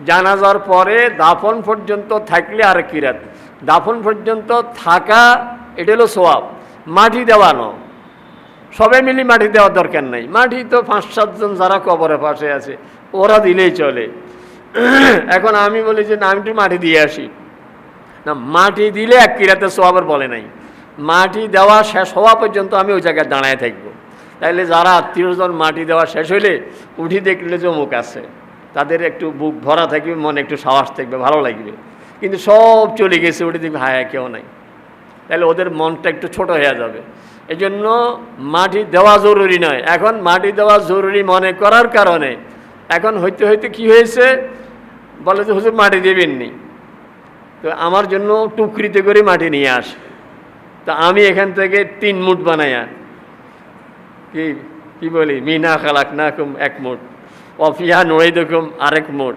জানাজার পরে দাফন পর্যন্ত থাকলে আর কিরাত, দাফন পর্যন্ত থাকা এটা হলো সোয়াব। মাটি দেওয়ানো, সবাই মিলে মাটি দেওয়ার দরকার নাই। মাটি তো 5-7 জন যারা কবরের পাশে আছে ওরা দিলেই চলে। এখন আমি বলি যে না, আমি একটু মাটি দিয়ে আসি, না মাটি দিলে এক কিরাতে সোয়াবের বলে নাই। মাটি দেওয়া শেষ হওয়া পর্যন্ত আমি ওই জায়গায় দাঁড়ায় থাকবো। তাইলে যারা আত্মীয়জন মাটি দেওয়া শেষ হইলে উঠি দেখলে যে অমুক আছে, তাদের একটু বুক ভরা থাকবে, মনে একটু সাহস থাকবে, ভালো লাগবে। কিন্তু সব চলে গেছে, উঠে দেখবে হায় কেউ নাই, তাহলে ওদের মনটা একটু ছোট হয়ে যাবে। এই জন্য মাটি দেওয়া জরুরি নয়। এখন মাটি দেওয়া জরুরি মনে করার কারণে এখন হইতে হইতে কি হয়েছে, বলে যে হুজুর মাটি দেবেননি, তো আমার জন্য টুকরিতে করে মাটি নিয়ে আসে। তা আমি এখান থেকে 3 মুঠ বানাইয়া কি বলি, মিনা খালাক না কুম 1 মুঠ, অফিয়া নুইদুকুম আরেক মুঠ,